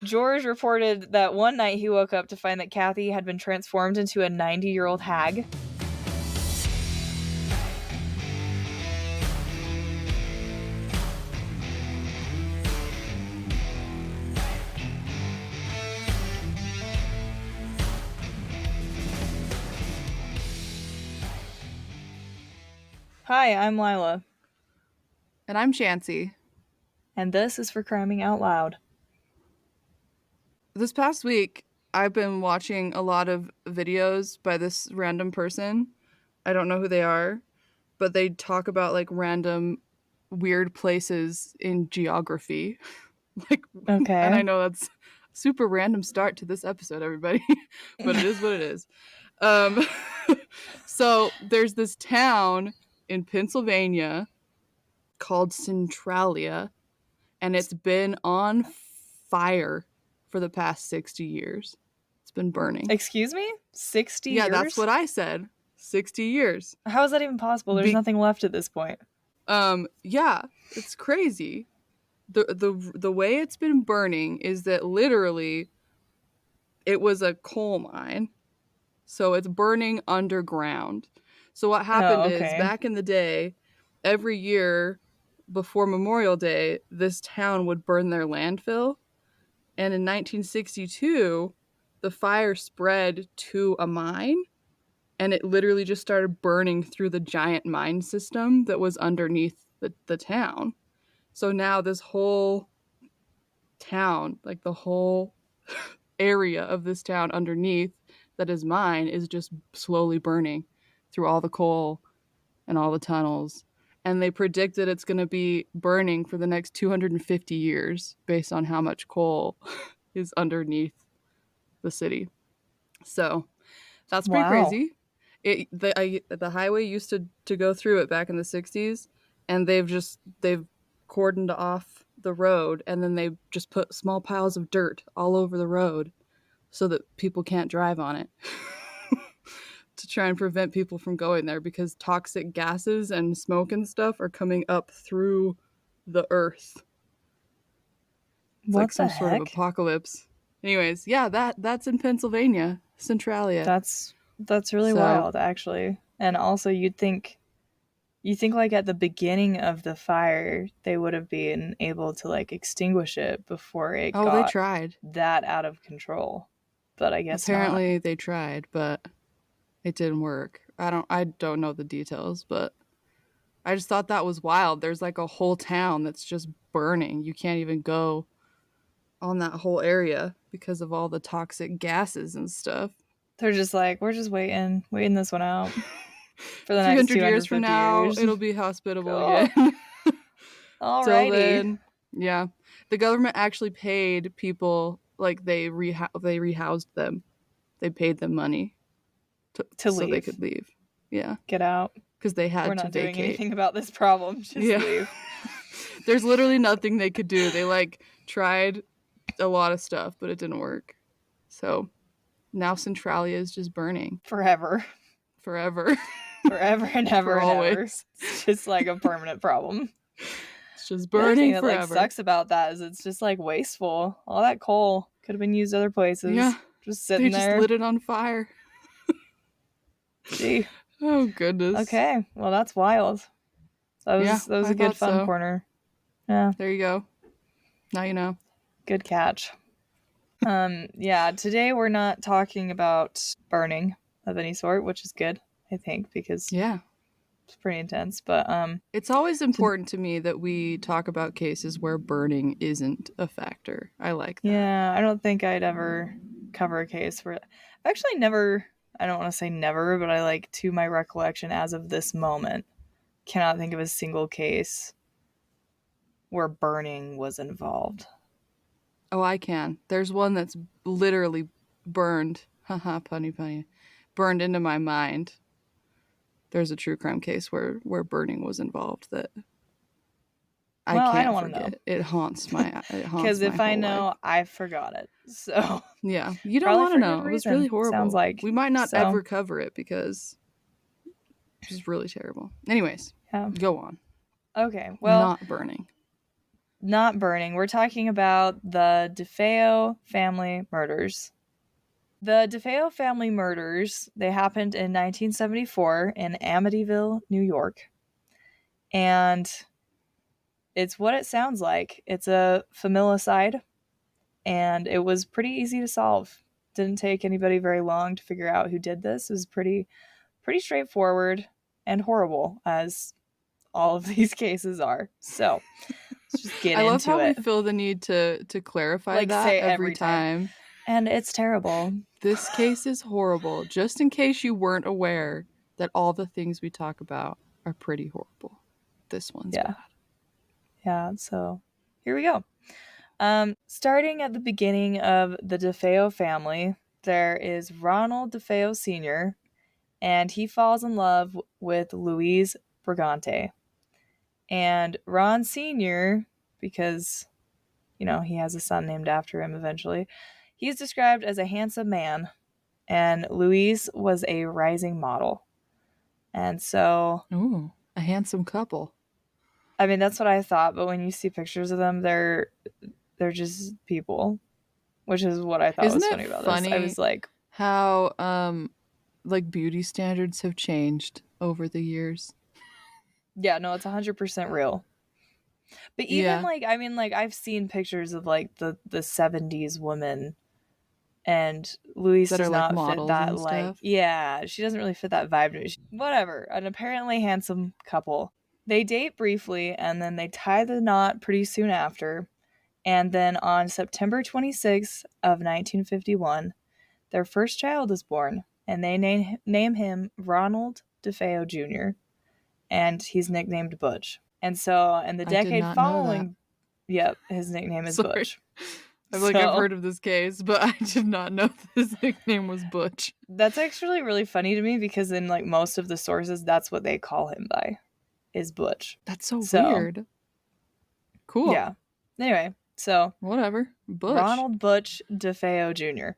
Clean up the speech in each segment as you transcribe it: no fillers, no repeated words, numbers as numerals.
George reported that one night he woke up to find that Kathy had been transformed into a 90-year-old hag. Hi, I'm Lila. And I'm Chancy. And this is For Criming Out Loud. This past week, I've been watching a lot of videos by this random person. I don't know who they are, but they talk about like random weird places in geography. Okay. And I know that's a super random start to this episode, everybody, but it is what it is. So there's this town in Pennsylvania called Centralia, and it's been on fire for the past 60 years. It's been burning. Excuse me? 60 years? Yeah, that's what I said. 60 years. How is that even possible? There's nothing left at this point. Yeah, it's crazy. The way it's been burning is that literally it was a coal mine. So it's burning underground. So what happened is back in the day, every year before Memorial Day, this town would burn their landfill. And in 1962, the fire spread to a mine, and it literally just started burning through the giant mine system that was underneath the town. So now this whole town, like the whole area of this town underneath that is mine, is just slowly burning through all the coal and all the tunnels. And they predicted it's going to be burning for the next 250 years based on how much coal is underneath the city. So that's pretty crazy. The highway used to go through it back in the 60s, and they've cordoned off the road, and then they just put small piles of dirt all over the road so that people can't drive on it. To try and prevent people from going there, because toxic gases and smoke and stuff are coming up through the earth. It's like some sort of apocalypse. Anyways, yeah, that's in Pennsylvania, Centralia. That's really wild, actually. And also, you think like at the beginning of the fire, they would have been able to like extinguish it before it got they tried that out of control. But I guess apparently they tried, but it didn't work. I don't know the details, but I just thought that was wild. There's like a whole town that's just burning. You can't even go on that whole area because of all the toxic gases and stuff. They're just like, we're just waiting this one out for the next 200 years from now. It'll be hospitable again. Alrighty. Till then, yeah, the government actually paid people, like they rehoused them. They paid them money to leave, so they could leave. Yeah, get out, because they had to vacate. We're not doing anything about this problem. Just leave. There's literally nothing they could do. They like tried a lot of stuff, but it didn't work. So now Centralia is just burning forever and ever and ever. It's just like a permanent problem. It's just burning that forever. Like sucks about that is it's just like wasteful. All that coal could have been used other places. Yeah, just sitting there. They just lit it on fire. Gee. Oh goodness. Okay, well that's wild. That was a good fun corner. Yeah. There you go. Now you know. Good catch. Yeah, today we're not talking about burning of any sort, which is good, I think, because it's pretty intense. But it's always important to me that we talk about cases where burning isn't a factor. I like that. Yeah, I don't think I'd ever cover a case where I've actually never, I don't want to say never, but I like, to my recollection as of this moment, cannot think of a single case where burning was involved. Oh, I can. There's one that's literally burned. Haha, punny. Burned into my mind. There's a true crime case where burning was involved that I can't forget. Know. It haunts my because if I know, life. I forgot it. So yeah, you don't want to know. It was really horrible. Sounds like we might not ever cover it because it's really terrible. Anyways, go on. Okay, well, not burning. Not burning. We're talking about the DeFeo family murders. The DeFeo family murders, they happened in 1974 in Amityville, New York. And it's what it sounds like. It's a familicide, and it was pretty easy to solve. Didn't take anybody very long to figure out who did this. It was pretty straightforward and horrible, as all of these cases are. So let's just get I love into how it. we feel the need to clarify Like, that say every time. And it's terrible. This case is horrible, just in case you weren't aware that all the things we talk about are pretty horrible. This one's bad. Yeah, so here we go. Starting at the beginning of the DeFeo family, there is Ronald DeFeo Sr., and he falls in love with Louise Brigante. And Ron Sr., because, he has a son named after him eventually, he's described as a handsome man, and Louise was a rising model. And so... Ooh, a handsome couple. I mean, that's what I thought, but when you see pictures of them, they're just people, which is what I thought was funny about this. I was like, how like beauty standards have changed over the years. Yeah, no, it's 100% real. But even I've seen pictures of like the 70s women, and Louise does not fit that, like, yeah, she doesn't really fit that vibe. Whatever, an apparently handsome couple. They date briefly, and then they tie the knot pretty soon after. And then on September 26th of 1951, their first child is born, and they name him Ronald DeFeo Jr., and he's nicknamed Butch. And so in the decade following, yep, his nickname is Butch. I've heard of this case, but I did not know that his nickname was Butch. That's actually really funny to me, because in like most of the sources, that's what they call him by, is Butch. That's so weird. Cool. Yeah. Anyway, so whatever. Butch. Ronald Butch DeFeo Jr.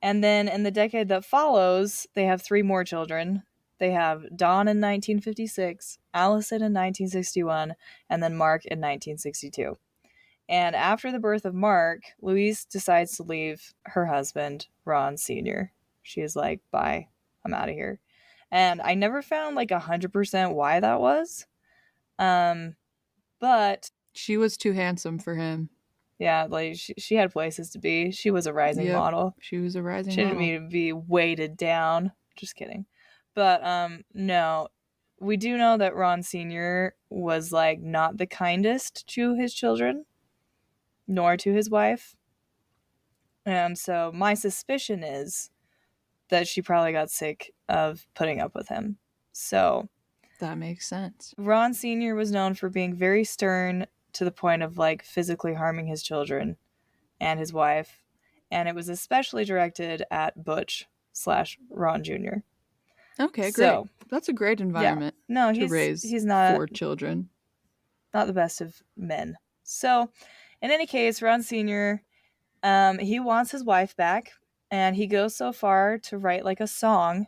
And then in the decade that follows, they have 3 more children. They have Dawn in 1956, Allison in 1961, and then Mark in 1962. And after the birth of Mark, Louise decides to leave her husband, Ron Sr. She is like, bye, I'm out of here. And I never found like 100% why that was. But she was too handsome for him. Yeah, like she had places to be. She was a rising model. She was a rising model. She didn't mean to be weighted down. Just kidding. But no, we do know that Ron Sr. was like not the kindest to his children, nor to his wife. So my suspicion is that she probably got sick of putting up with him. So that makes sense. Ron Sr. was known for being very stern, to the point of like physically harming his children and his wife. And it was especially directed at Butch/Ron Jr. Okay, great. So, that's a great environment. Yeah. No, he's not 4 children. Not the best of men. So in any case, Ron Sr., he wants his wife back, and he goes so far to write like a song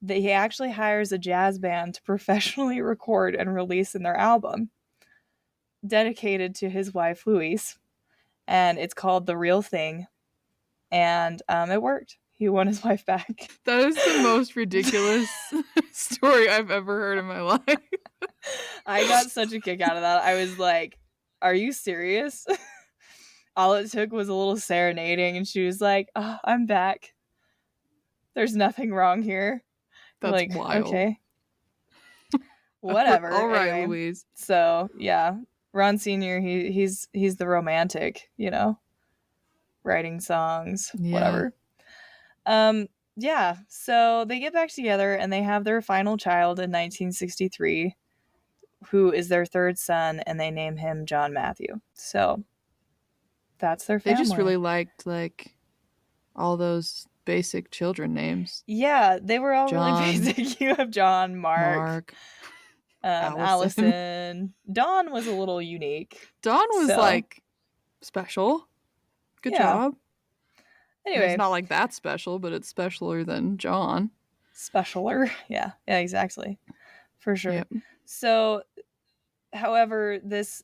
that he actually hires a jazz band to professionally record and release in their album, dedicated to his wife Louise, and it's called The Real Thing, and it worked. He won his wife back. That is the most ridiculous story I've ever heard in my life. I got such a kick out of that. I was like, are you serious? All it took was a little serenading, and she was like, oh, I'm back. There's nothing wrong here. That's like, wild. Okay. Whatever. All right, anyway, Louise. So yeah, Ron Sr., he's the romantic, writing songs, whatever. Yeah, so they get back together, and they have their final child in 1963, who is their 3rd son, and they name him John Matthew. So that's their family. They just really liked like all those basic children names. Yeah, they were all really basic. You have John, Mark, Allison. Dawn was a little unique. Dawn was like special. Good job. Anyway, it's not like that special, but it's specialer than John. Specialer, yeah, exactly, for sure. Yep. So, however, this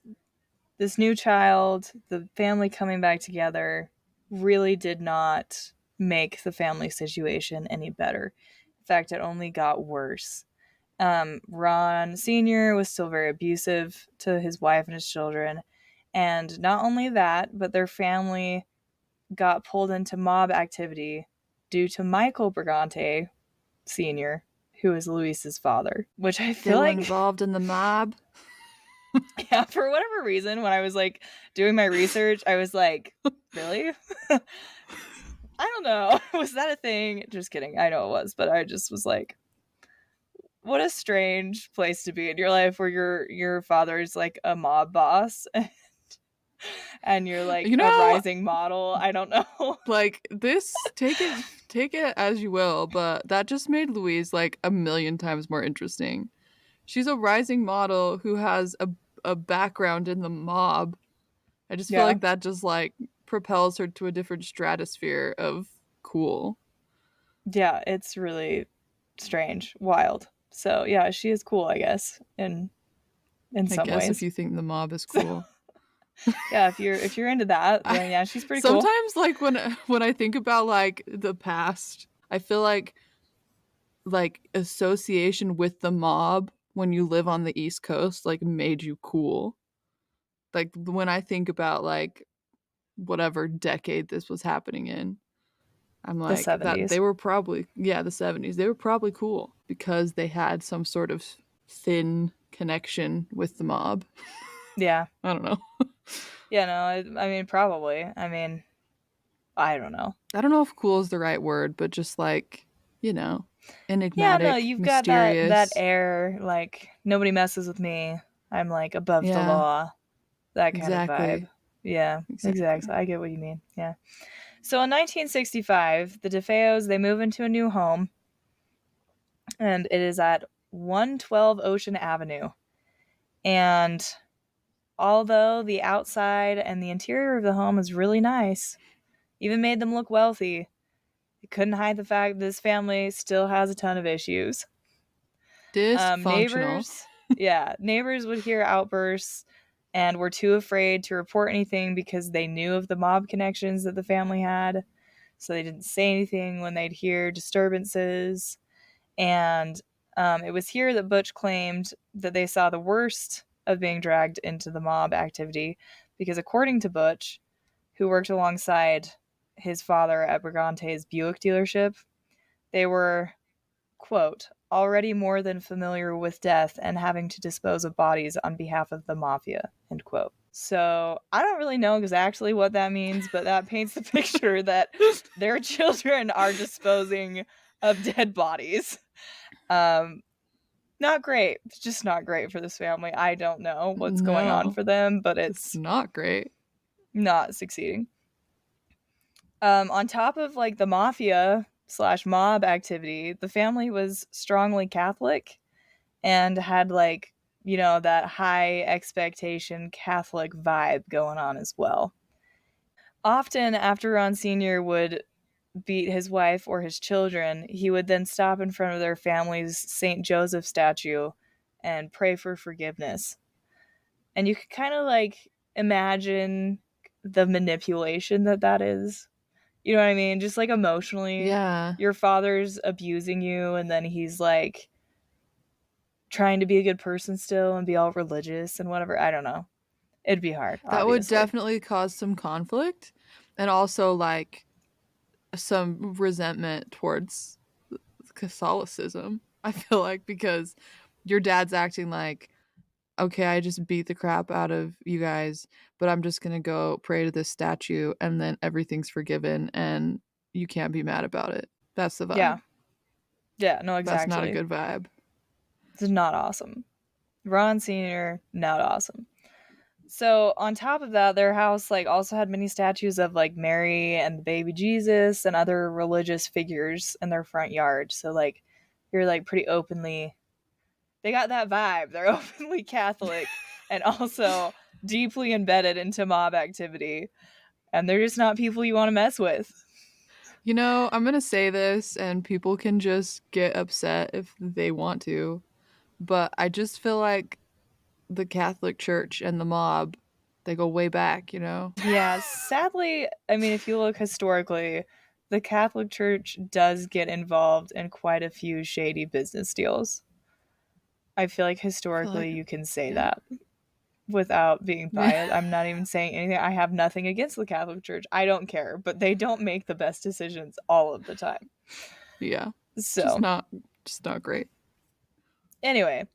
this new child, the family coming back together, really did not make the family situation any better. In fact, it only got worse. Ron Sr. was still very abusive to his wife and his children. And not only that, but their family got pulled into mob activity due to Michael Brigante Sr., who is Luis's father, which I They feel were like, involved in the mob. yeah, for whatever reason, when I was like doing my research, I was like, really? I don't know. Was that a thing? Just kidding. I know it was, but I just was like, what a strange place to be in your life where your father is like a mob boss and you're like You a know, rising model. I don't know. like this, take it as you will, but that just made Louise like a million times more interesting. She's a rising model who has a background in the mob. I just feel Yeah. like that just like propels her to a different stratosphere of cool. Yeah, it's really strange, wild. So yeah, she is cool, I guess, in I some guess if ways. you think the mob is cool. Yeah, if you're into that, I, then yeah, she's pretty cool. sometimes like when I think about like the past, I feel like association with the mob when you live on the East Coast like made you cool. Like when I think about like whatever decade this was happening in, I'm The like that they 70s. were probably, yeah, the 70s. They were probably cool because they had some sort of thin connection with the mob. Yeah. I don't know. Yeah, no, I mean probably. I mean, I don't know. I don't know if cool is the right word, but just like, you know, Yeah, no, enigmatic, you've got that mysterious. air like nobody messes with me. I'm like above the Yeah, law. That kind of vibe. exactly. Yeah, exactly. Exactly. I get what you mean. Yeah. So in 1965, the DeFeos they move into a new home, and it is at 112 Ocean Avenue. And although the outside and the interior of the home is really nice, even made them look wealthy, it couldn't hide the fact this family still has a ton of issues. Dysfunctional. Neighbors would hear outbursts and were too afraid to report anything because they knew of the mob connections that the family had. So they didn't say anything when they'd hear disturbances. And it was here that Butch claimed that they saw the worst of being dragged into the mob activity because, according to Butch, who worked alongside his father at Brigante's Buick dealership, they were, quote, already more than familiar with death and having to dispose of bodies on behalf of the mafia, end quote. So I don't really know exactly what that means, but that paints the picture that their children are disposing of dead bodies. Um, Not great. It's just not great for this family. I don't know what's going on No, for them, but it's it's not great. not succeeding. On top of like the mafia slash mob activity, the family was strongly Catholic and had like, that high expectation Catholic vibe going on as well. Often, after Ron Sr. would beat his wife or his children, he would then stop in front of their family's St. Joseph statue and pray for forgiveness. And you could kind of like imagine the manipulation that is. You know what I mean? Just like emotionally, Yeah, your father's abusing you, and then he's like trying to be a good person still and be all religious and whatever. I don't know. It'd be hard, that would obviously. definitely cause some conflict and also like some resentment towards Catholicism. I feel like because your dad's acting like, okay, I just beat the crap out of you guys, but I'm just gonna go pray to this statue and then everything's forgiven and you can't be mad about it. That's the Yeah. vibe. Yeah, no, That's not a exactly. good vibe. It's not awesome. Ron Sr., not awesome. So on top of that, their house like also had many statues of like Mary and the baby Jesus and other religious figures in their front yard. So like you're like pretty openly they got that vibe. They're openly Catholic and also deeply embedded into mob activity. And they're just not people you want to mess with. You know, I'm gonna say this and people can just get upset if they want to, but I just feel like the Catholic Church and the mob, They go way back, you know? Yeah, sadly, I mean, if you look historically, the Catholic Church does get involved in quite a few shady business deals. I feel like I feel historically like, you can say yeah. that without being biased. I'm not even saying anything. I have nothing against the Catholic Church. I don't care, but they don't make the best decisions all of the time. Yeah. Just So, not just not great. anyway,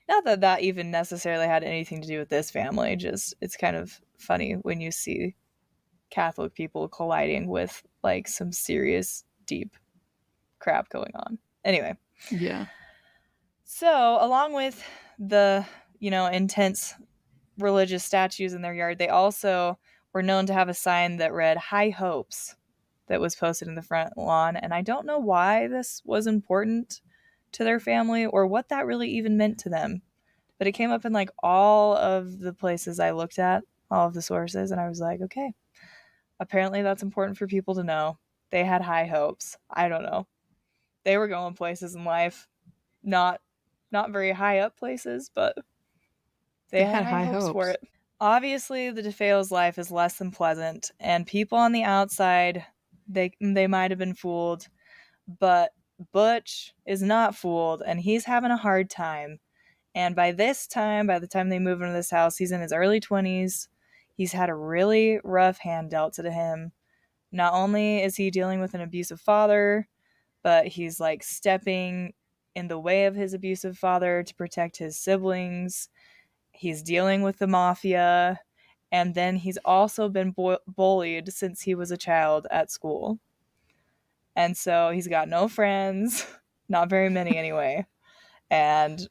not that that even necessarily had anything to do with this family, just it's kind of funny when you see Catholic people colliding with like some serious deep crap going on. Anyway, Yeah. so along with the, intense religious statues in their yard, they also were known to have a sign that read High Hopes that was posted in the front lawn. And I don't know why this was important to their family or what that really even meant to them. But it came up in like all of the places I looked at, all of the sources, and I was like, okay, apparently that's important for people to know. They had high hopes. I don't know. They were going places in life, not very high up places, but they They had had high high hopes for hopes. it. Obviously, the DeFeo's life is less than pleasant, and people on the outside, they might have been fooled, but Butch is not fooled, and he's having a hard time. And by the time they move into this house, he's in his early 20s. He's had a really rough hand dealt to him. Not only is he dealing with an abusive father, but he's like stepping in the way of his abusive father to protect his siblings. He's dealing with the mafia. And then he's also been bullied since he was a child at school. And so he's got no friends, not very many anyway. And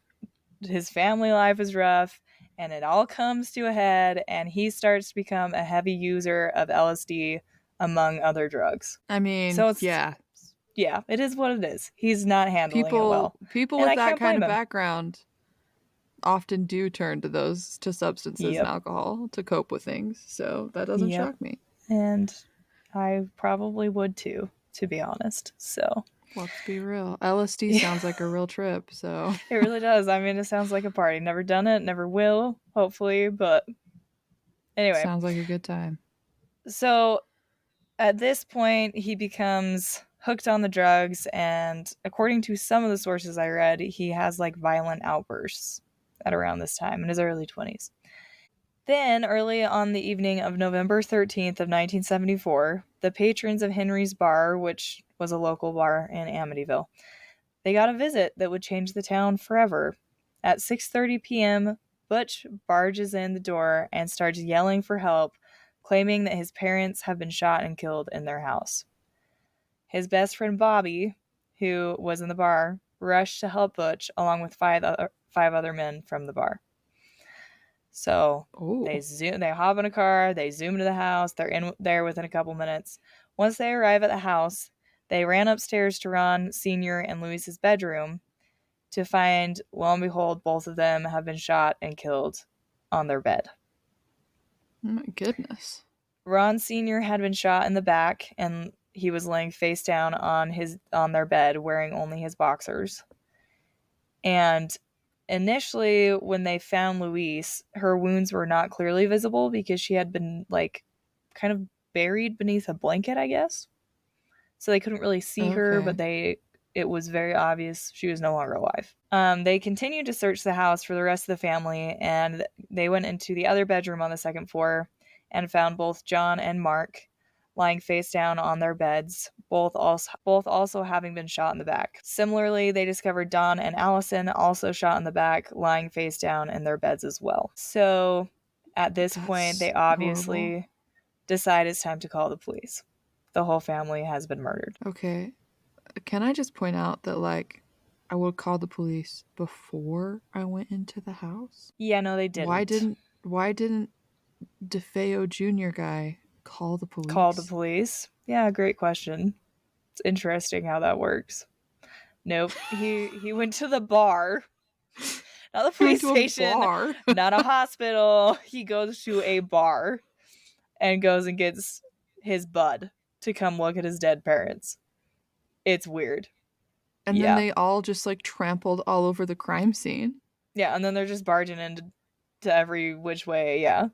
his family life is rough. And it all comes to a head, and he starts to become a heavy user of LSD, among other drugs. I mean, So it's, yeah. yeah, it is what it is. He's not handling it People well. people And with I that can't kind blame of him. background often do turn to substances and Yep. alcohol to cope with things. So that doesn't Yep. shock me. And I probably would too, to be honest. So, Let's be real. LSD yeah, sounds like a real trip, so it really does. I mean, it sounds like a party. Never done it, never will, hopefully. But anyway, sounds like a good time. so at this point, he becomes hooked on the drugs. And according to some of the sources I read, he has like violent outbursts at around this time in his early 20s. Then, early on the evening of November 13th of 1974, the patrons of Henry's Bar, which was a local bar in Amityville, they got a visit that would change the town forever. At 6:30 p.m., Butch barges in the door and starts yelling for help, claiming that his parents have been shot and killed in their house. His best friend Bobby, who was in the bar, rushed to help Butch along with five other men from the bar. So Oh, they hop in a car, they zoom to the house, they're in there within a couple minutes. Once they arrive at the house, they ran upstairs to Ron Sr. and Louise's bedroom to find, lo and behold, both of them have been shot and killed on their bed. my goodness. Ron Sr. had been shot in the back and he was laying face down on their bed wearing only his boxers. And initially, when they found Louise, her wounds were not clearly visible because she had been like kind of buried beneath a blanket, I guess. So they couldn't really see her, Okay. but it was very obvious she was no longer alive. They continued to search the house for the rest of the family, and they went into the other bedroom on the second floor and found both John and Mark lying face down on their beds, both also having been shot in the back. Similarly, they discovered Don and Allison also shot in the back, lying face down in their beds as well. So at this point, That's they horrible. obviously decide it's time to call the police. The whole family has been murdered. Okay. Can I just point out that, like, I would call the police before I went into the house? Yeah, no, they Why didn't didn't DeFeo Jr. guy call the call the police? police. Yeah, great question. It's interesting how that works. Nope. He went to the bar. Not the He went police to a station, bar. not a hospital. He goes to a bar and goes and gets his bud to come look at his dead parents. It's weird. And then Yeah. they all just like trampled all over the crime scene. Yeah, and then they're just barging into to every which way. Yeah.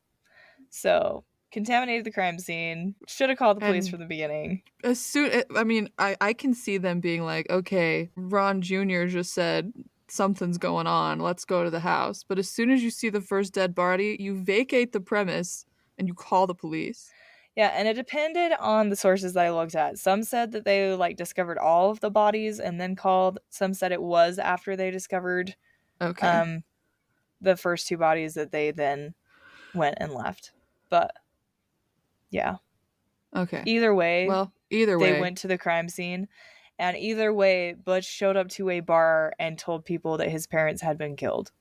So, contaminated the crime scene. Should have called the police And from the beginning. I can see them being like, okay, Ron Jr. just said something's going on. Let's go to the house. But as soon as you see the first dead body, you vacate the premise and you call the police. Yeah, and it depended on the sources that I looked at. Some said that they like discovered all of the bodies and then called. Some said it was after they discovered Okay. um the first two bodies that they then went and left. But yeah. Okay. Either way, Well, either they way. went to the crime scene, and either way, Butch showed up to a bar and told people that his parents had been killed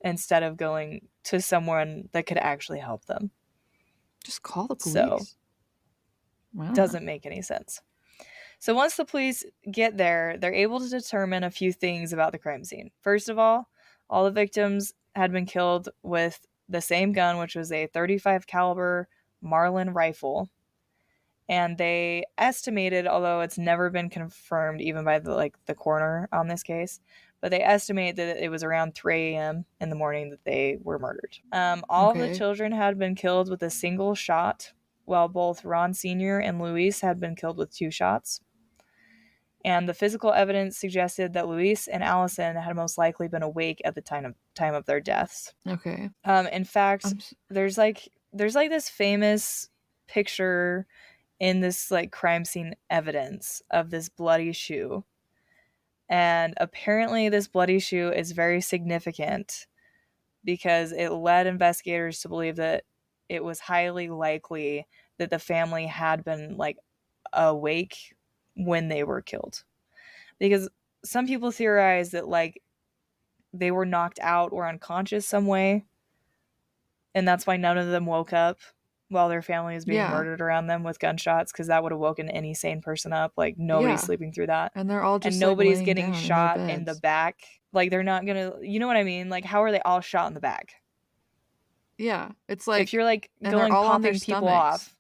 instead of going to someone that could actually help them. Just call the So, police. Wow. doesn't make any sense. So once the police get there, they're able to determine a few things about the crime scene. First of all the victims had been killed with the same gun, which was a 35 caliber Marlin rifle. And they estimated, although it's never been confirmed even by the coroner on this case, but they estimate that it was around 3 a.m. in the morning that they were murdered. All of the children had been killed with a single shot, while both Ron Sr. and Louise had been killed with 2 shots. And the physical evidence suggested that Louise and Allison had most likely been awake at the time of their deaths. Okay. In fact, there's this famous picture in this like crime scene evidence of this bloody shoe. And apparently this bloody shoe is very significant because it led investigators to believe that it was highly likely that the family had been like awake when they were killed. Because some people theorize that like they were knocked out or unconscious some way, and that's why none of them woke up while their family was being murdered around them with gunshots, because that would have woken any sane person up. Like nobody's sleeping through that, and they're all just and nobody's like getting shot in the back. Like they're not gonna, you know what I mean? Like how are they all shot in the back? Yeah, it's like if you're like going popping people off.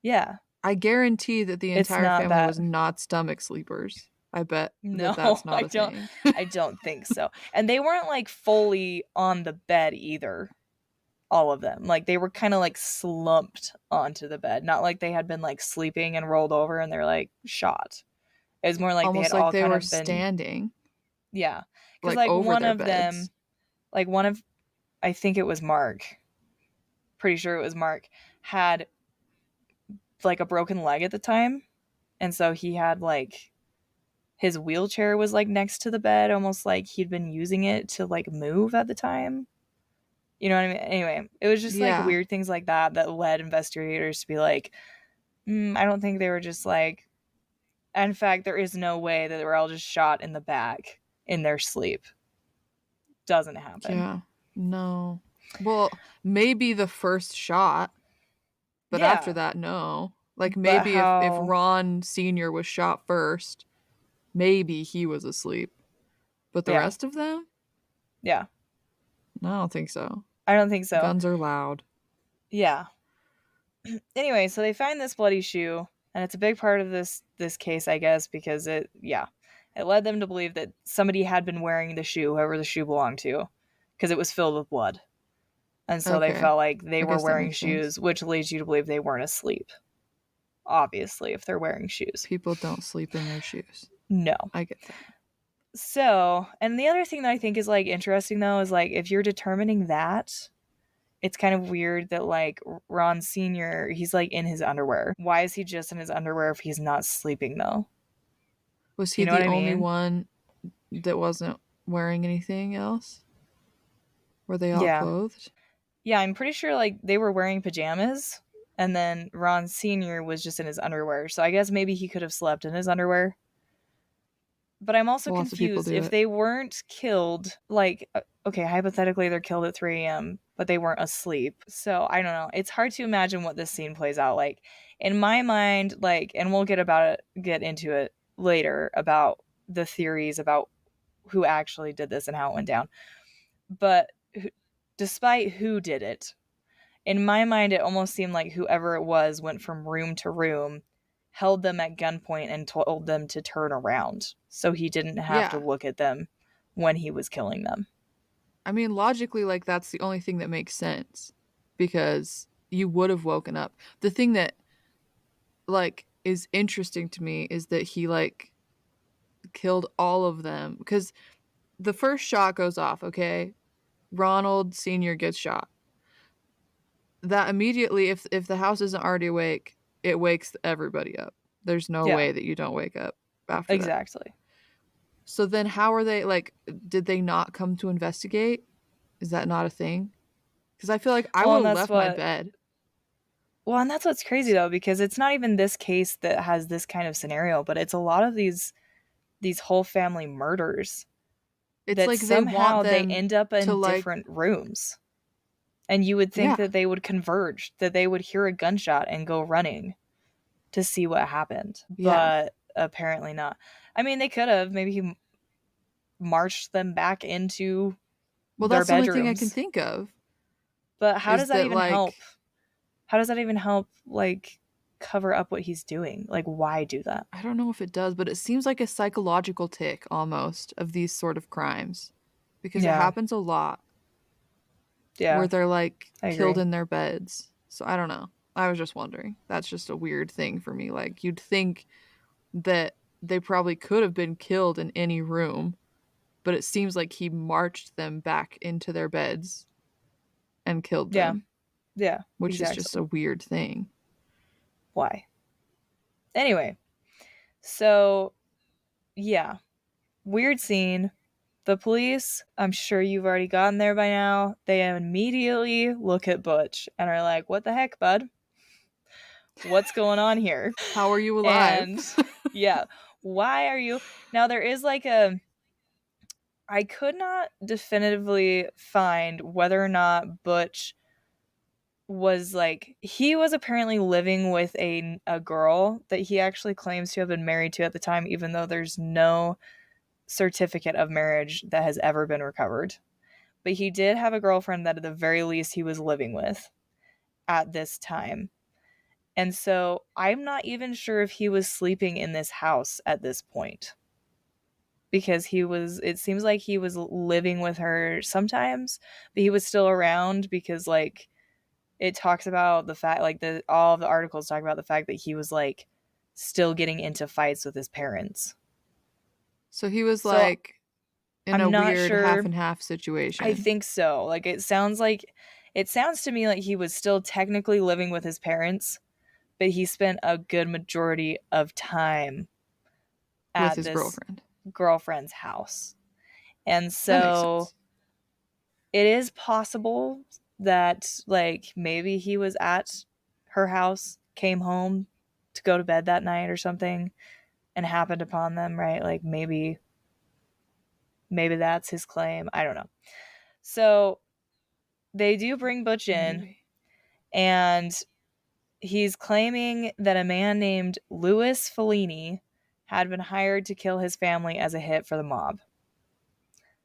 Yeah, I guarantee that the entire family was not stomach sleepers. I bet that's not a thing. I don't think so. And they weren't like fully on the bed either. All of them. Like they were kind of like slumped onto the bed. Not like they had been like sleeping and rolled over and they're like shot. It was more like almost they had like all they kind were of been standing. Yeah. Because like one of beds. them, I think it was Mark. Pretty sure it was Mark, had like a broken leg at the time. And so he had like his wheelchair was like next to the bed, almost like he'd been using it to like move at the time. You know what I mean? Anyway, it was just like weird things like that led investigators to be like, I don't think they were just like, in fact, there is no way that they were all just shot in the back in their sleep. Doesn't happen. Yeah. No. Well, maybe the first shot, but after that, no. Like maybe if Ron Sr. was shot first, maybe he was asleep. But the rest of them? Yeah. No, I don't think so. I don't think so. Guns are loud. Yeah. Anyway, so they find this bloody shoe, and it's a big part of this case, I guess, because it led them to believe that somebody had been wearing the shoe, whoever the shoe belonged to, because it was filled with blood. And so they felt like they were wearing shoes, which leads you to believe they weren't asleep. Obviously, if they're wearing shoes. People don't sleep in their shoes. No. I get that. So, and the other thing that I think is like interesting though is like if you're determining that, it's kind of weird that like Ron Sr., he's like in his underwear. Why is he just in his underwear if he's not sleeping though? Was he the only one that wasn't wearing anything else? Were they all clothed? Yeah, I'm pretty sure like they were wearing pajamas and then Ron Sr. was just in his underwear. So I guess maybe he could have slept in his underwear. But I'm also confused if they weren't killed, like, okay, hypothetically they're killed at 3 a.m., but they weren't asleep. So I don't know. It's hard to imagine what this scene plays out like. In my mind, like, and we'll get into it later about the theories about who actually did this and how it went down. But despite who did it, in my mind, it almost seemed like whoever it was went from room to room, held them at gunpoint and told them to turn around so he didn't have to look at them when he was killing them. I mean, logically, like, that's the only thing that makes sense. because you would have woken up. The thing that like is interesting to me is that he like killed all of them, because the first shot goes off, okay? Ronald Sr. gets shot. That immediately, if the house isn't already awake, it wakes everybody up. There's no Yeah, way that you don't wake up after that. exactly. So then how are they, like, did they not come to investigate? Is that not a thing? Because I feel like I Well, would and have that's left my what. bed. Well, and that's what's crazy though, because it's not even this case that has this kind of scenario, but it's a lot of these whole family murders It's that like they want somehow they them end up to, in like, different rooms. And you would think yeah, that they would converge, that they would hear a gunshot and go running to see what happened, yeah. but apparently not. I mean, they could have. Maybe he marched them back into Well, their that's the only thing I can bedrooms. think of, But how is does that that, even help? like, How does that even help, like, cover up what he's doing? Like, why do that? I don't know if it does, but it seems like a psychological tick almost of these sort of crimes, because it Yeah, happens a lot where yeah, they're like I killed agree. in their beds. So I don't know. I was just wondering. That's just a weird thing for me. Like, you'd think that they probably could have been killed in any room, but it seems like he marched them back into their beds and killed Yeah, them, yeah, which is just exactly. a weird thing. Why? Anyway, so yeah, weird scene. The police, I'm sure you've already gotten there by now, they immediately look at Butch and are like, what the heck, bud? What's going on here? How are you alive? And yeah, why are you. Now, there is like a. I could not definitively find whether or not Butch was like. He was apparently living with a girl that he actually claims to have been married to at the time, even though there's no certificate of marriage that has ever been recovered. But he did have a girlfriend that at the very least he was living with at this time. And so I'm not even sure if he was sleeping in this house at this point, because it seems like he was living with her sometimes, but he was still around because, like, it talks about the fact, like, all of the articles talk about the fact that he was, like, still getting into fights with his parents. So he was So like in a I'm not weird half sure. and half I situation. think so. Like, it sounds to me like he was still technically living with his parents, but he spent a good majority of time With at his this girlfriend. girlfriend's house. And That makes so sense. it is possible that, like, maybe he was at her house, came home to go to bed that night or something, and happened upon them, right? Like, maybe that's his claim. I don't know. So they do bring Butch in, Maybe. and he's claiming that a man named Louis Fellini had been hired to kill his family as a hit for the mob.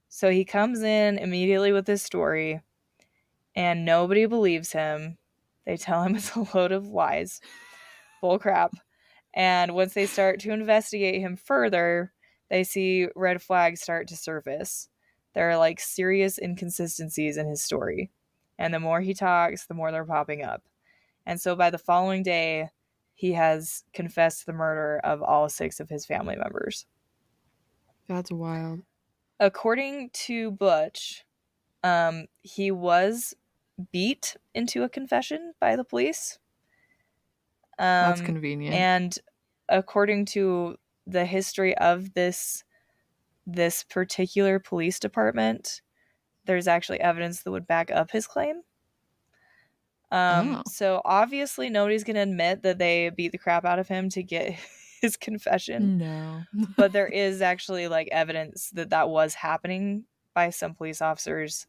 So he comes in immediately with this story, and nobody believes him. They tell him it's a load of lies. Bull crap. And once they start to investigate him further, they see red flags start to surface. There are, like, serious inconsistencies in his story. And the more he talks, the more they're popping up. And so by the following day, he has confessed the murder of all 6 of his family members. That's wild. According to Butch, he was beat into a confession by the police. That's convenient. And according to the history of this particular police department, there's actually evidence that would back up his claim. Oh. So obviously nobody's going to admit that they beat the crap out of him to get his confession, No. but there is actually, like, evidence that that was happening by some police officers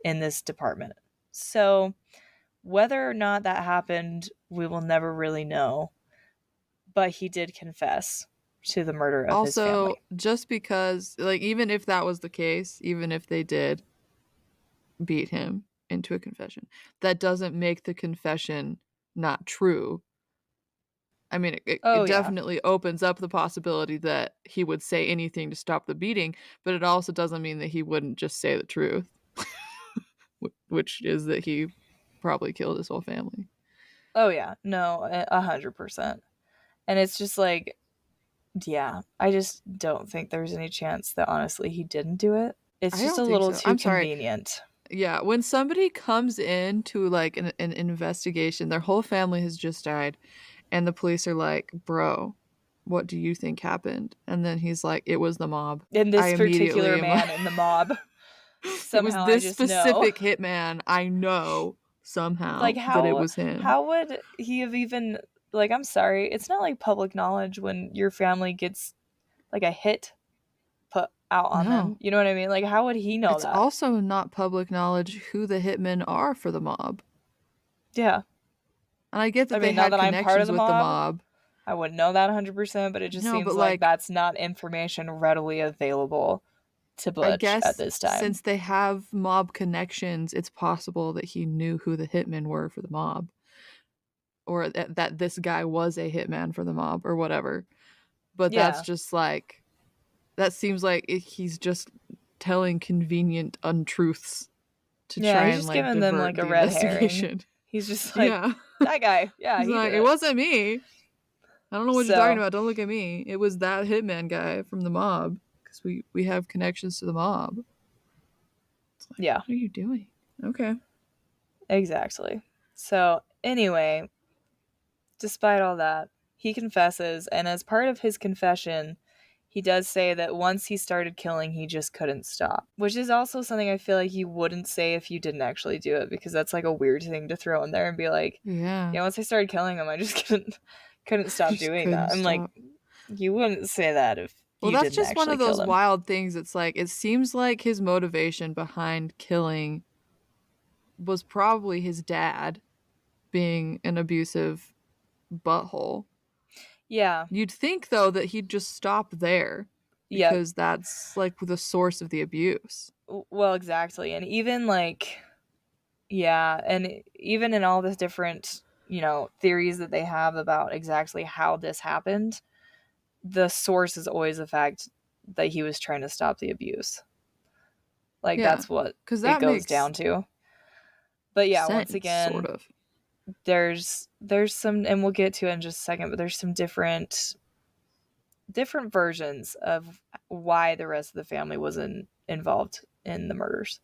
in this department. So whether or not that happened, we will never really know, but he did confess to the murder of his Also, family. just because, like, even if that was the case, even if they did beat him into a confession, that doesn't make the confession not true. I mean, Oh it yeah. definitely opens up the possibility that he would say anything to stop the beating, but it also doesn't mean that he wouldn't just say the truth, which is that he probably killed his whole family. Oh yeah, no, 100%. And it's just like, yeah, I just don't think there's any chance that honestly he didn't do it. It's I just don't a think little so. too I'm sorry. convenient. Yeah, when somebody comes in to like an investigation, their whole family has just died, and the police are like, "Bro, what do you think happened?" And then he's like, "It was the mob." And I this immediately particular am like, man in the mob, "It was somehow I this just know. specific hitman. I know Like somehow that it was him." how would he have even, like, I'm sorry, it's not like public knowledge when your family gets like a hit put out on them. No. You know what I mean? Like, how would he know It's that? also not public knowledge who the hitmen are for the mob. Yeah. And I get I that they mean, not had that I'm part of connections the with the mob, mob. I wouldn't know that 100%, but it just No, but seems like like, that's not information readily available to I Butch at guess this time. since they have mob connections, it's possible that he knew who the hitmen were for the mob, or that this guy was a hitman for the mob, or whatever. But that's Yeah. just like, that seems like he's just telling convenient untruths to Yeah, try he's and just like giving them divert like a the red herring. investigation. He's just like, Yeah. that guy. Yeah, He's he like, did it it. wasn't me. I don't know what you're talking So, about. Don't look at me. It was that hitman guy from the mob, because we have connections to the mob. It's like, yeah, what are you doing? Okay. exactly. So, anyway, despite all that, he confesses, and as part of his confession, he does say that once he started killing, he just couldn't stop, which is also something I feel like you wouldn't say if you didn't actually do it, because that's like a weird thing to throw in there and be like, Yeah. yeah, once I started killing him, I just couldn't stop Just doing couldn't that. I'm like, stop. you wouldn't say that if Well, you that's didn't just one actually of kill those him. wild things. It's like, it seems like his motivation behind killing was probably his dad being an abusive butthole. Yeah. You'd think, though, that he'd just stop there Yep. because that's like the source of the abuse. Well, exactly. And even like, yeah, and even in all the different, theories that they have about exactly how this happened, the source is always the fact that he was trying to stop the abuse. Like, Yeah, that's what because it that goes makes down to. But yeah, once sense, sort again, of. there's some, and we'll get to it in just a second, but there's some different versions of why the rest of the family wasn't involved in the murders.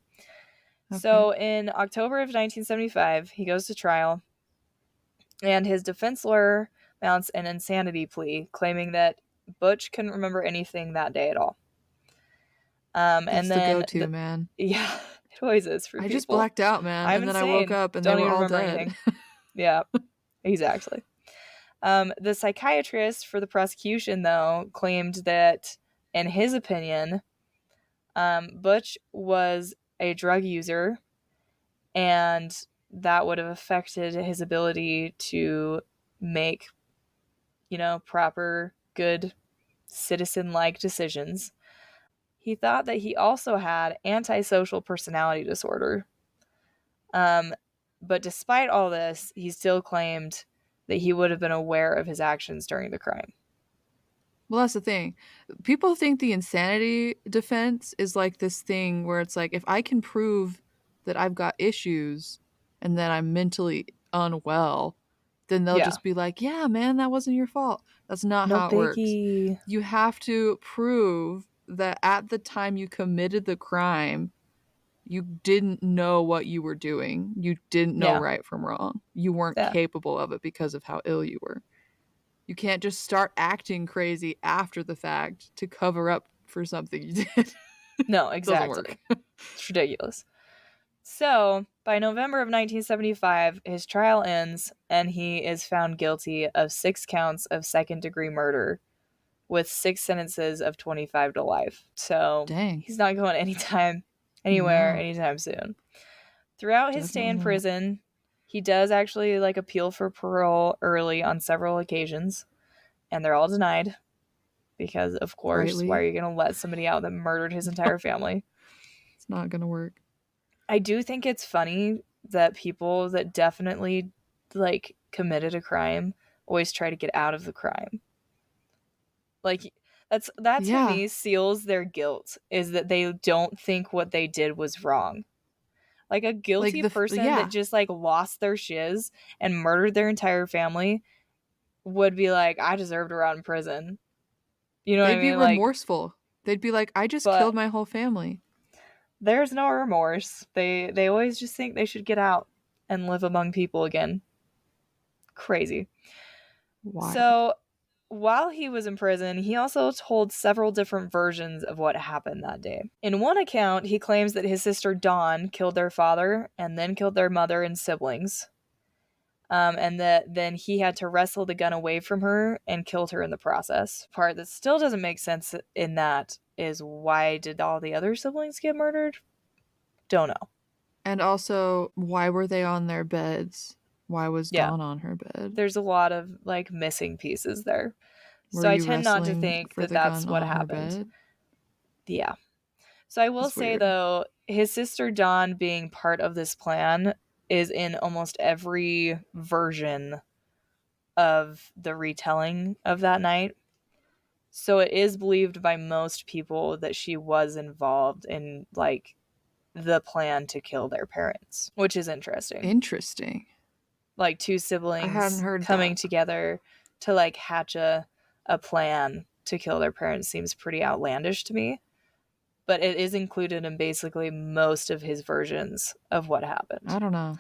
Okay. So in October of 1975, he goes to trial, and his defense lawyer mounts an insanity plea, claiming that Butch couldn't remember anything that day at all. That's And the then, go-to, man. yeah, it always is for I just people. blacked out, man, I'm and then I woke insane. up and they Don't were even all remember dead. anything. Yeah, exactly. The psychiatrist for the prosecution, though, claimed that, in his opinion, Butch was a drug user, and that would have affected his ability to make, proper, good, citizen like decisions. He thought that he also had antisocial personality disorder. Um, but despite all this, he still claimed that he would have been aware of his actions during the crime. Well, that's the thing. People think the insanity defense is like this thing where it's like, if I can prove that I've got issues and that I'm mentally unwell, then they'll Yeah. just be like, yeah, man, that wasn't your fault. That's not No how it works. biggie. You have to prove that at the time you committed the crime, you didn't know what you were doing. You didn't know Yeah. right from wrong. You weren't Yeah. capable of it because of how ill you were. You can't just start acting crazy after the fact to cover up for something you did. No, Doesn't exactly. work. It's ridiculous. So, by November of 1975, his trial ends and he is found guilty of 6 counts of second-degree murder with 6 sentences of 25 to life. So, Dang. he's not going anywhere, No, anytime soon. Throughout his stay definitely in not. prison, he does actually appeal for parole early on several occasions, and they're all denied because, of course, why are Rightly. you going to let somebody out that murdered his entire family? It's not gonna work. I do think it's funny that people that definitely committed a crime always try to get out of the crime. Like, that to Yeah. me seals their guilt, is that they don't think what they did was wrong. Like a guilty person that just like lost their shiz and murdered their entire family would be like, I deserve to rot in prison. You know what I They'd be mean? Like, remorseful. They'd be like, I just but killed my whole family. there's no remorse. They always just think they should get out and live among people again. Crazy. Wild. So while he was in prison, he also told several different versions of what happened that day. In one account, he claims that his sister Dawn killed their father and then killed their mother and siblings. And that then he had to wrestle the gun away from her and killed her in the process. Part that still doesn't make sense in that is, why did all the other siblings get murdered? Don't know. And also, why were they on their beds? Why was Dawn on her bed? There's a lot of like missing pieces there. So I tend not to think that that's what happened. Yeah. So I will say, though, his sister Dawn being part of this plan is in almost every version of the retelling of that night. So it is believed by most people that she was involved in like the plan to kill their parents, which is interesting. Interesting. Like two siblings coming together to like hatch a plan to kill their parents seems pretty outlandish to me. But it is included in basically most of his versions of what happened. I don't know.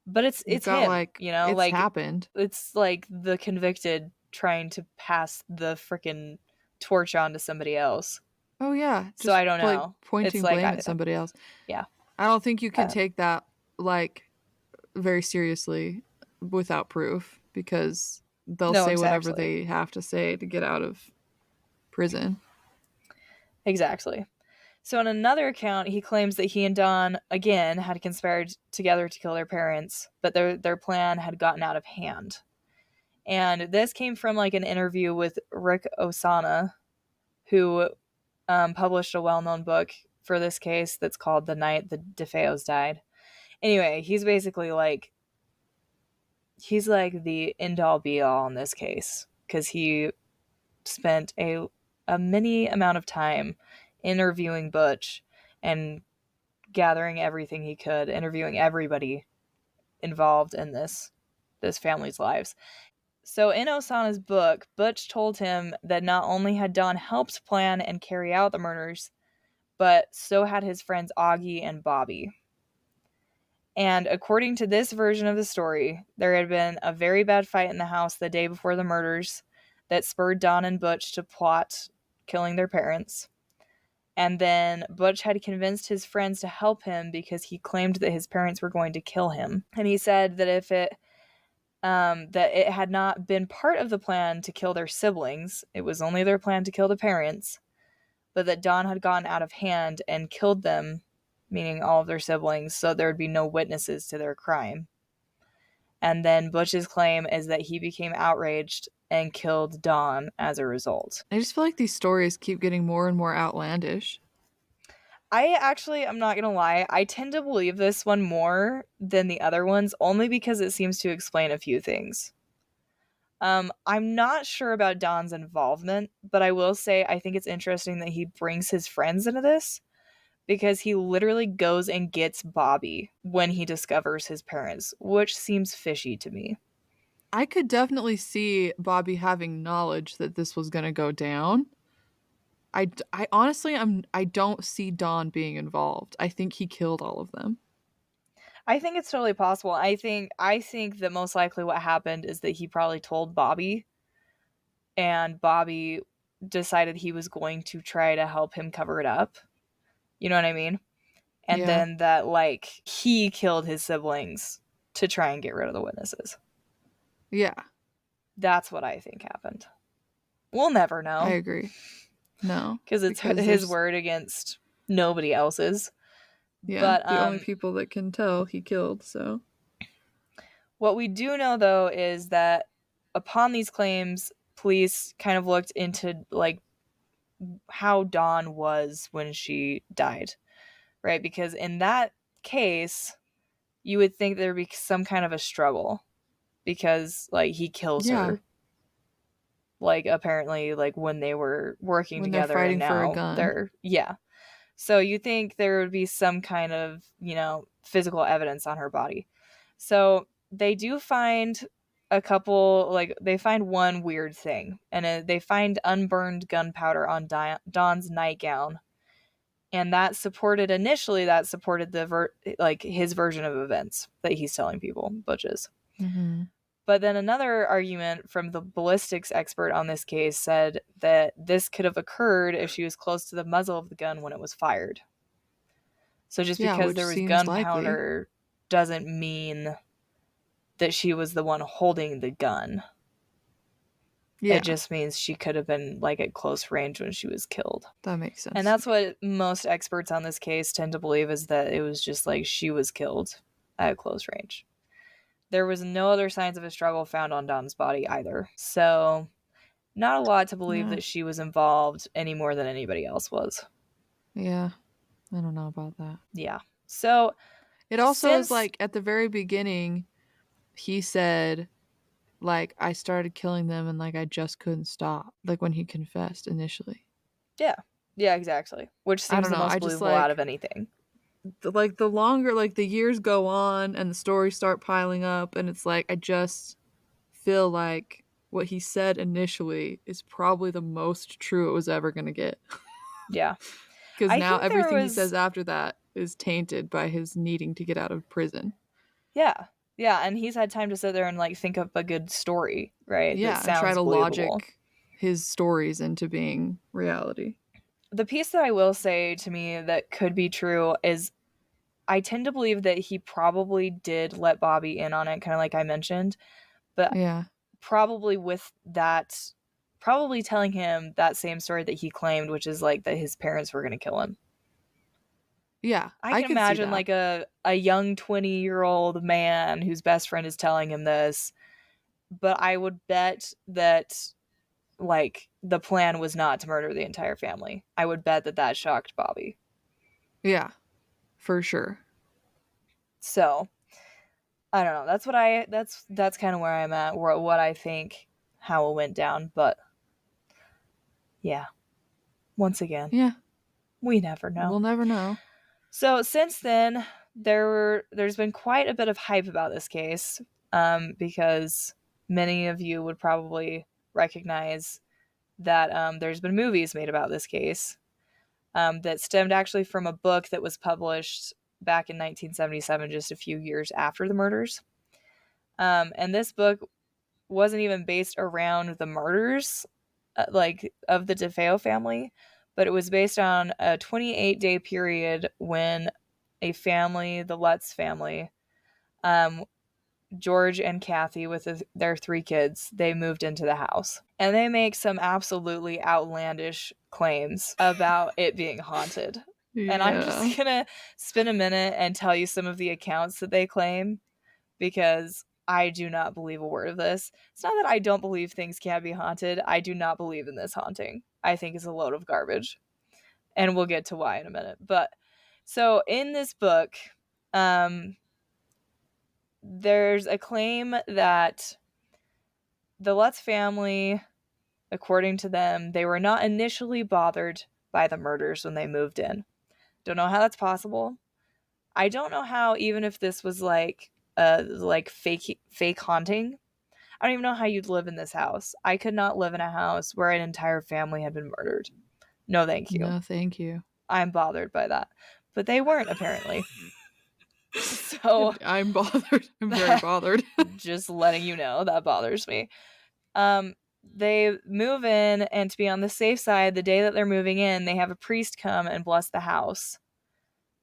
But it's him, like, you know, it's like happened. It's like the convicted trying to pass the freaking torch on to somebody else. Oh yeah. Just so I don't know. Like pointing blame at somebody else. Yeah. I don't think you can take that like very seriously without proof, because they'll say whatever they have to say to get out of prison. Exactly. So in another account, he claims that he and Dawn, again, had conspired together to kill their parents, but their plan had gotten out of hand. And this came from like an interview with Rick Osana, who published a well-known book for this case that's called The Night the DeFeos Died. Anyway, he's basically like, he's like the end-all be-all in this case, because he spent a mini amount of time interviewing Butch and gathering everything he could, interviewing everybody involved in this family's lives. So in Osana's book, Butch told him that not only had Dawn helped plan and carry out the murders, but so had his friends Augie and Bobby. And according to this version of the story, there had been a very bad fight in the house the day before the murders that spurred Dawn and Butch to plot killing their parents. And then Butch had convinced his friends to help him because he claimed that his parents were going to kill him. And he said that if it had not been part of the plan to kill their siblings, it was only their plan to kill the parents, but that Dawn had gone out of hand and killed them, meaning all of their siblings, so there would be no witnesses to their crime. And then Butch's claim is that he became outraged and killed Dawn as a result. I just feel like these stories keep getting more and more outlandish. I'm not gonna lie, I tend to believe this one more than the other ones, only because it seems to explain a few things. I'm not sure about Don's involvement, but I will say I think it's interesting that he brings his friends into this, because he literally goes and gets Bobby when he discovers his parents, which seems fishy to me. I could definitely see Bobby having knowledge that this was going to go down. I honestly, I don't see Dawn being involved. I think he killed all of them. I think it's totally possible. I think that most likely what happened is that he probably told Bobby, and Bobby decided he was going to try to help him cover it up. You know what I mean? And then that, like, he killed his siblings to try and get rid of the witnesses. Yeah. That's what I think happened. We'll never know. I agree. No. Because it's his word against nobody else's. Yeah, but the only people that can tell he killed, so. What we do know, though, is that upon these claims, police kind of looked into, like, how Dawn was when she died, right? Because in that case, you would think there'd be some kind of a struggle, because, like, he kills her. Like, apparently, like, when they were working together, they're fighting and now for a gun. Yeah. So you think there would be some kind of, physical evidence on her body. So they do find a couple, like, they find one weird thing, and they find unburned gunpowder on Don's nightgown. And that supported his version of events that he's telling people, Butch's. Mm-hmm. But then another argument from the ballistics expert on this case said that this could have occurred if she was close to the muzzle of the gun when it was fired. So just because there was gunpowder doesn't mean that she was the one holding the gun. Yeah. It just means she could have been like at close range when she was killed. That makes sense. And that's what most experts on this case tend to believe, is that it was just like she was killed at close range. There was no other signs of a struggle found on Don's body either. So not a lot to believe that she was involved any more than anybody else was. Yeah. I don't know about that. Yeah. So it also is like at the very beginning, he said, like, I started killing them and like I just couldn't stop. Like when he confessed initially. Yeah. Yeah, exactly. Which seems the most believable out of anything. Like the longer like the years go on and the stories start piling up, and it's like I just feel like what he said initially is probably the most true it was ever gonna get. Yeah. Because now everything he says after that is tainted by his needing to get out of prison. Yeah. Yeah, and he's had time to sit there and like think up a good story, right? Yeah, that sounds and try to believable. logic his stories into being reality. The piece that I will say to me that could be true is I tend to believe that he probably did let Bobby in on it, kind of like I mentioned, but probably with that, probably telling him that same story that he claimed, which is like that his parents were going to kill him. Yeah, I can imagine like a young 20-year-old man whose best friend is telling him this, but I would bet that like the plan was not to murder the entire family. I would bet that shocked Bobby. Yeah, for sure. So I don't know. That's kind of where I'm at, what I think how it went down. But yeah, once again, we never know. We'll never know. So since then, there's been quite a bit of hype about this case, because many of you would probably recognize that there's been movies made about this case, that stemmed actually from a book that was published back in 1977, just a few years after the murders. And this book wasn't even based around the murders, like of the DeFeo family, but it was based on a 28-day period when a family, the Lutz family, George and Kathy with their 3 kids, they moved into the house. And they make some absolutely outlandish claims about it being haunted. Yeah. And I'm just going to spend a minute and tell you some of the accounts that they claim, because I do not believe a word of this. It's not that I don't believe things can be haunted. I do not believe in this haunting. I think it's a load of garbage. And we'll get to why in a minute. But so in this book, there's a claim that the Lutz family, according to them, they were not initially bothered by the murders when they moved in. Don't know how that's possible. I don't know how, even if this was like fake haunting, I don't even know how you'd live in this house. I could not live in a house where an entire family had been murdered. No, thank you. No, thank you. I'm bothered by that. But they weren't, apparently. So I'm bothered. I'm very bothered. Just letting you know, that bothers me. They move in, and to be on the safe side, the day that they're moving in, they have a priest come and bless the house.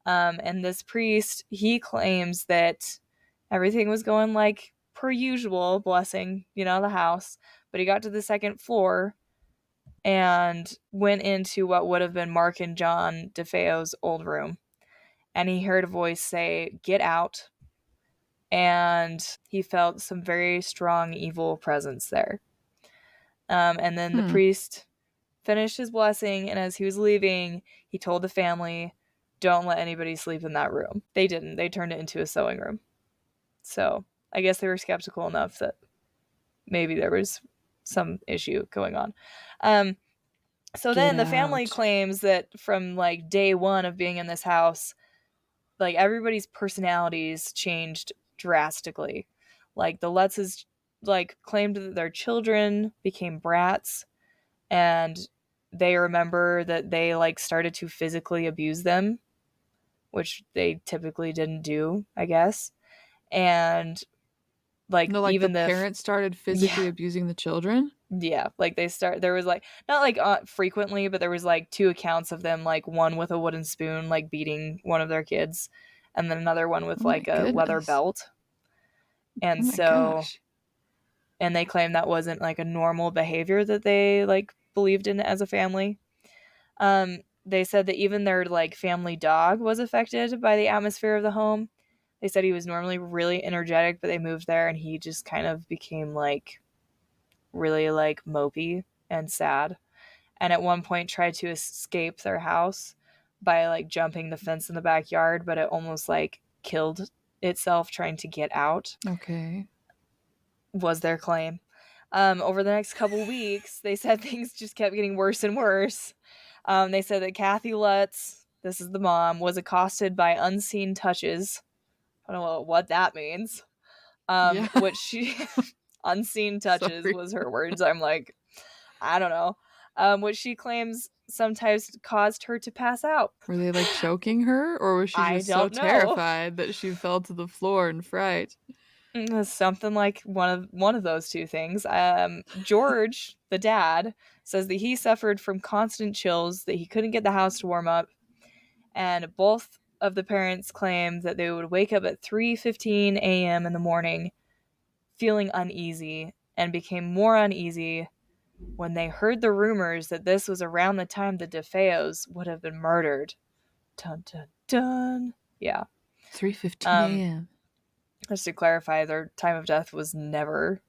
And this priest, he claims that everything was going like per usual, blessing, the house. But he got to the second floor and went into what would have been Mark and John DeFeo's old room. And he heard a voice say, "Get out." And he felt some very strong evil presence there. And then the priest finished his blessing, and as he was leaving, he told the family, "Don't let anybody sleep in that room." They didn't. They turned it into a sewing room. So I guess they were skeptical enough that maybe there was some issue going on. So Get then the family out. claims that from like day one of being in this house, like everybody's personalities changed drastically. Like the Lutzes like claimed that their children became brats, and they remember that they like started to physically abuse them, which they typically didn't do, I guess. And like No, like the even parents started yeah, physically abusing the children? yeah, like there was like not like frequently, but there was like two accounts of them, like one with a wooden spoon like beating one of their kids, and then another one with Oh my like a leather goodness. belt. Oh And my so gosh. and they claim that wasn't like a normal behavior that they like believed in as a family. They said that even their like family dog was affected by the atmosphere of the home. They said he was normally really energetic, but they moved there and he just kind of became like really like mopey and sad. And at one point tried to escape their house by like jumping the fence in the backyard, but it almost like killed itself trying to get out, Okay. was their claim. Over the next couple weeks, they said things just kept getting worse and worse. They said that Kathy Lutz, this is the mom, was accosted by unseen touches. I don't know what that means. Yeah. Which she unseen touches Sorry. was her words. I'm like, I don't know. Which she claims sometimes caused her to pass out. Were they like choking her, or was she I just so don't know. terrified that she fell to the floor in fright? Something like one of those two things. George, the dad, says that he suffered from constant chills, that he couldn't get the house to warm up, and both of the parents claimed that they would wake up at 3:15 a.m. in the morning feeling uneasy, and became more uneasy when they heard the rumors that this was around the time the DeFeos would have been murdered. Dun dun dun. Yeah. 3:15 Um, a.m. just to clarify, their time of death was never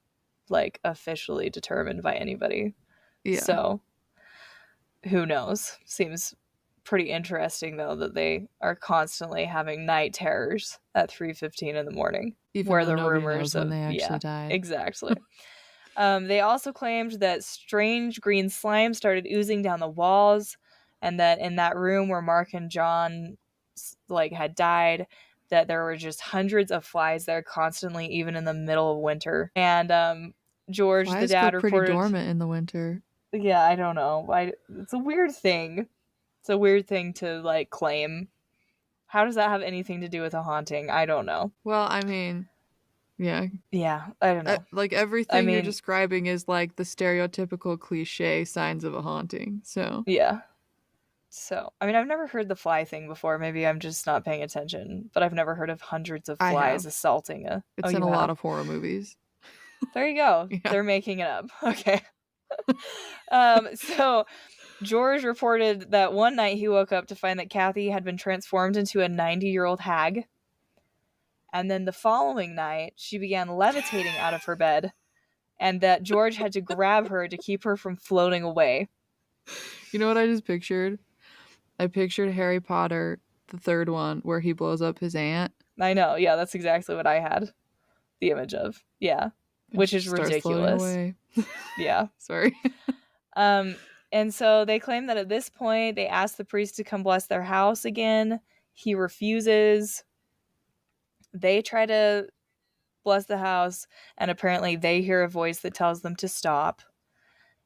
like officially determined by anybody. Yeah. So who knows? Seems pretty interesting though that they are constantly having night terrors at 3:15 in the morning, Even where though the nobody rumors knows when of they actually yeah, died. exactly. They also claimed that strange green slime started oozing down the walls, and that in that room where Mark and John like had died, that there were just hundreds of flies there constantly, even in the middle of winter. And George, the Flies go dad, pretty reported, dormant in the winter. yeah, I don't know, it's a weird thing. It's a weird thing to like claim. How does that have anything to do with a haunting? I don't know. Well, I mean, yeah. Yeah, I don't know. Like I everything you're mean, describing is like the stereotypical cliche signs of a haunting. So, yeah. So, I mean, I've never heard the fly thing before. Maybe I'm just not paying attention, but I've never heard of hundreds of I flies have. assaulting a. Oh, It's in you a lot have? of horror movies. There you go. Yeah. They're making it up. Okay. So George reported that one night he woke up to find that Kathy had been transformed into a 90-year-old hag. And then the following night, she began levitating out of her bed, and that George had to grab her to keep her from floating away. You know what I just pictured? I pictured Harry Potter, the third one, where he blows up his aunt I know. Yeah, that's exactly what I had the image of. Yeah. and Which she is just starts floating ridiculous. away. Yeah. Sorry. Um, and so they claim that at this point, they ask the priest to come bless their house again. He refuses. They try to bless the house, and apparently they hear a voice that tells them to stop.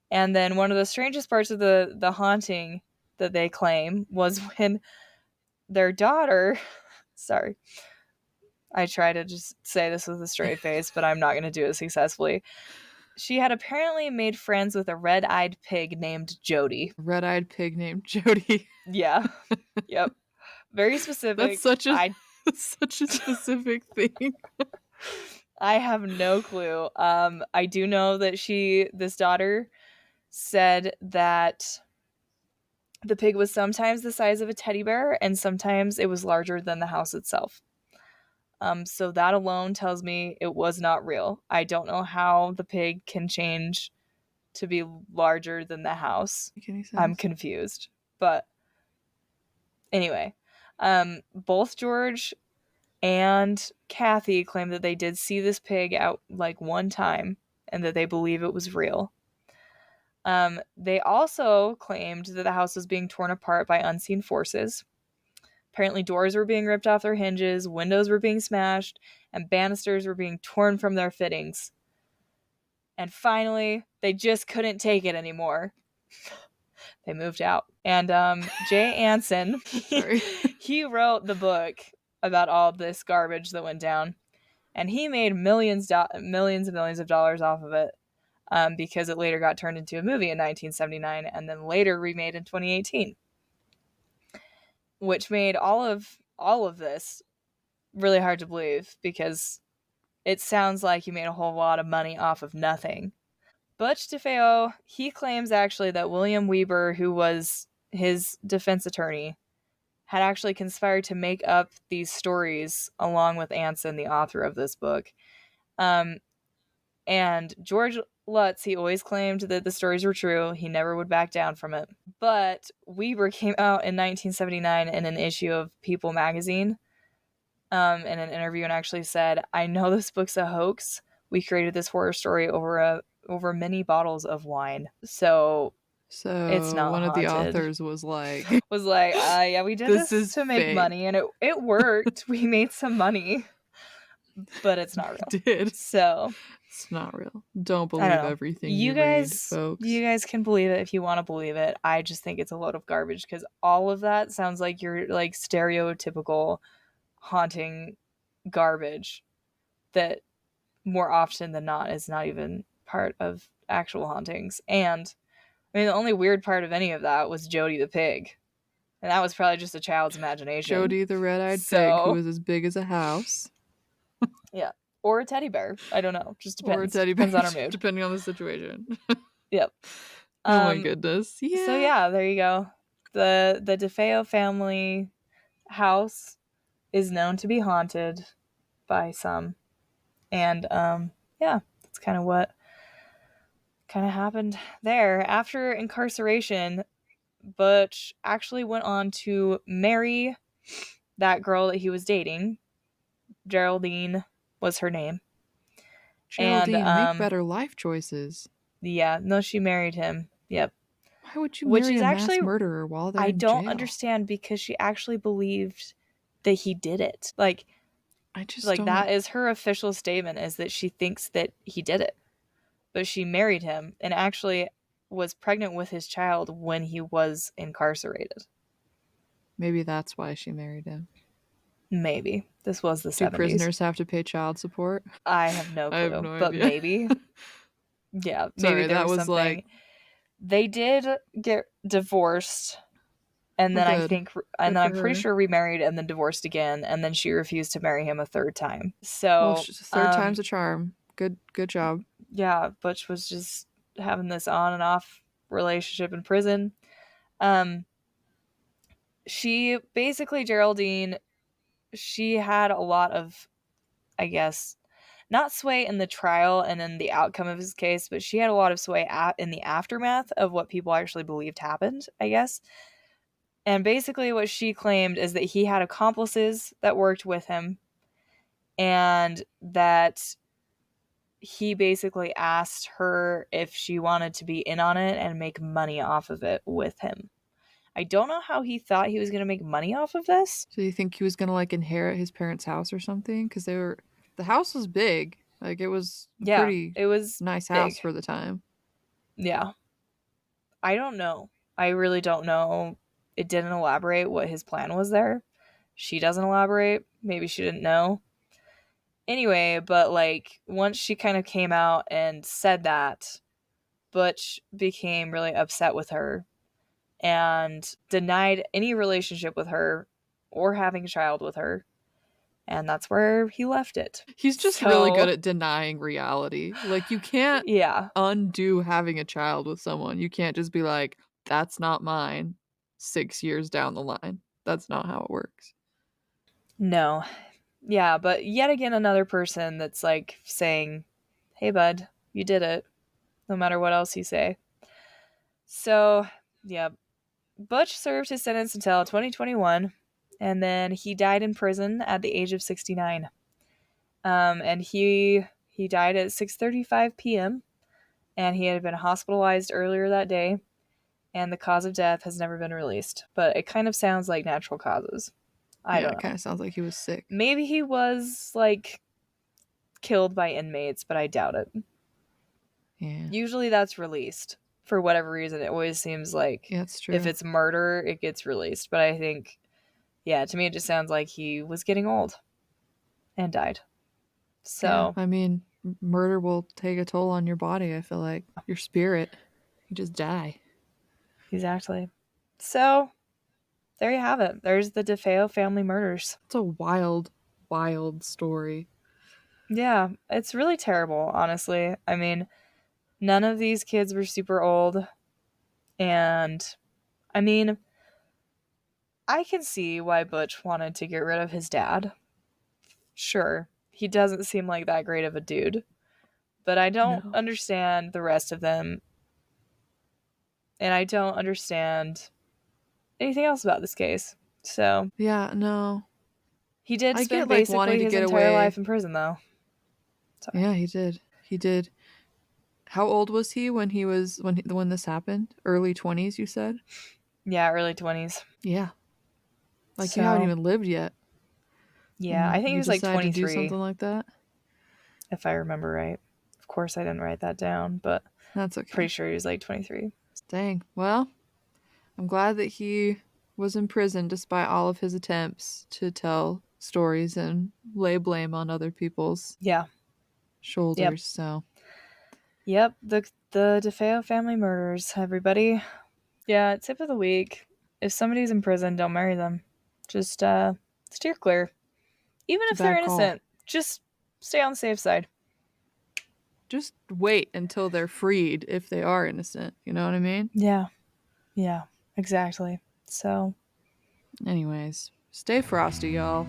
And then one of the strangest parts of the haunting that they claim was when their daughter, sorry, I try to just say this with a straight face, but I'm not going to do it successfully. She had apparently made friends with a red-eyed pig named Jody. Red-eyed pig named Jody. Yeah. Yep. Very specific. That's such a specific thing. I have no clue. I do know that this daughter said that the pig was sometimes the size of a teddy bear and sometimes it was larger than the house itself. So that alone tells me it was not real. I don't know how the pig can change to be larger than the house. Make any I'm sense? confused. But anyway, both George and Kathy claim that they did see this pig out like one time and that they believe it was real. They also claimed that the house was being torn apart by unseen forces. Apparently, doors were being ripped off their hinges, windows were being smashed, and banisters were being torn from their fittings. And finally, they just couldn't take it anymore. They moved out. And Jay Anson, he wrote the book about all this garbage that went down. And he made millions and millions of dollars off of it, because it later got turned into a movie in 1979 and then later remade in 2018, which made all of this really hard to believe, because it sounds like he made a whole lot of money off of nothing. Butch DeFeo, he claims actually that William Weber, who was his defense attorney, had actually conspired to make up these stories along with Anson, the author of this book. And George Lutz, he always claimed that the stories were true. He never would back down from it. But Weber came out in 1979 in an issue of People magazine, in an interview, and actually said, "I know this book's a hoax. We created this horror story over many bottles of wine. So it's not one haunted." of the authors was like, yeah, we did this to make fake. money, and it worked. We made some money, but it's not real. Did. So it's not real. Don't believe everything you read, folks. You guys can believe it if you want to believe it. I just think it's a load of garbage, because all of that sounds like your like stereotypical haunting garbage that more often than not is not even part of actual hauntings. And I mean, the only weird part of any of that was Jody the pig, and that was probably just a child's imagination. Jody the red-eyed pig, who was as big as a house. Yeah, or a teddy bear. I don't know. Just depends. Or a teddy bear, depends on our mood, depending on the situation. Yep. Oh my goodness. Yeah. So yeah, there you go. The DeFeo family house is known to be haunted by some, and yeah, that's kind of what happened there. After incarceration, Butch actually went on to marry that girl that he was dating. Geraldine was her name. Geraldine, and, make better life choices. Yeah, no, she married him. Yep. Why would you marry a mass murderer while they're in jail? I don't understand, because she actually believed that he did it. Like, I just like that is her official statement, is that she thinks that he did it. But she married him and actually was pregnant with his child when he was incarcerated. Maybe that's why she married him. Maybe. This was the 70s. Do prisoners have to pay child support? I have no clue. I have no but idea. Maybe. Yeah. Sorry, maybe that was something. like... They did get divorced. And then I'm pretty sure remarried and then divorced again. And then she refused to marry him a third time. So third time's a charm. Good job. Yeah, Butch was just having this on and off relationship in prison. She basically, Geraldine, she had a lot of, I guess, not sway in the trial and in the outcome of his case, but she had a lot of sway in the aftermath of what people actually believed happened, I guess. And basically what she claimed is that he had accomplices that worked with him, and that he basically asked her if she wanted to be in on it and make money off of it with him. I don't know how he thought he was going to make money off of this. So you think he was going to like inherit his parents' house or something? Because the house was big. Like it was it was nice big house for the time. Yeah. I don't know. I really don't know. It didn't elaborate what his plan was there. She doesn't elaborate. Maybe she didn't know. Anyway, but like once she kind of came out and said that, Butch became really upset with her and denied any relationship with her or having a child with her. And that's where he left it. He's just really good at denying reality. Like you can't undo having a child with someone. You can't just be like, that's not mine 6 years down the line. That's not how it works. No. Yeah, but yet again, another person that's like saying, hey, bud, you did it, no matter what else you say. So, yeah, Butch served his sentence until 2021, and then he died in prison at the age of 69. And he died at 6:35 p.m., and he had been hospitalized earlier that day, and the cause of death has never been released. But it kind of sounds like natural causes. I Yeah, don't it kind know. of sounds like he was sick. Maybe he was, like, killed by inmates, but I doubt it. Yeah. Usually that's released. For whatever reason, it always seems like Yeah, it's true. if it's murder, it gets released. But I think, yeah, to me it just sounds like he was getting old and died. Yeah, So, I mean, murder will take a toll on your body, I feel like. Your spirit. You just die. exactly. So, there you have it. There's the DeFeo family murders. It's a wild, wild story. Yeah, it's really terrible, honestly. I mean, none of these kids were super old. And, I mean, I can see why Butch wanted to get rid of his dad. Sure, he doesn't seem like that great of a dude. But I don't No. understand the rest of them. And I don't understand anything else about this case. So, Yeah, no. he did I spend get like wanting basically to his get entire away. life in prison, though. Sorry. Yeah, he did. He did. How old was he when when this happened? Early 20s, you said? Yeah, early 20s. Yeah. Like you haven't So, even lived yet. yeah, I And think he you was like decide to do 23, something like that? if I remember right. Of course, I didn't write that down, but That's pretty okay. sure he was like 23. Dang. Well, I'm glad that he was in prison despite all of his attempts to tell stories and lay blame on other people's Yeah. Yep. shoulders. So, Yep. The DeFeo family murders, everybody. Yeah, tip of the week. If somebody's in prison, don't marry them. Just steer clear. Even it's a if they're bad call. innocent, just stay on the safe side. Just wait until they're freed if they are innocent. You know what I mean? Yeah. Yeah. Exactly. So, Anyways, stay frosty, y'all.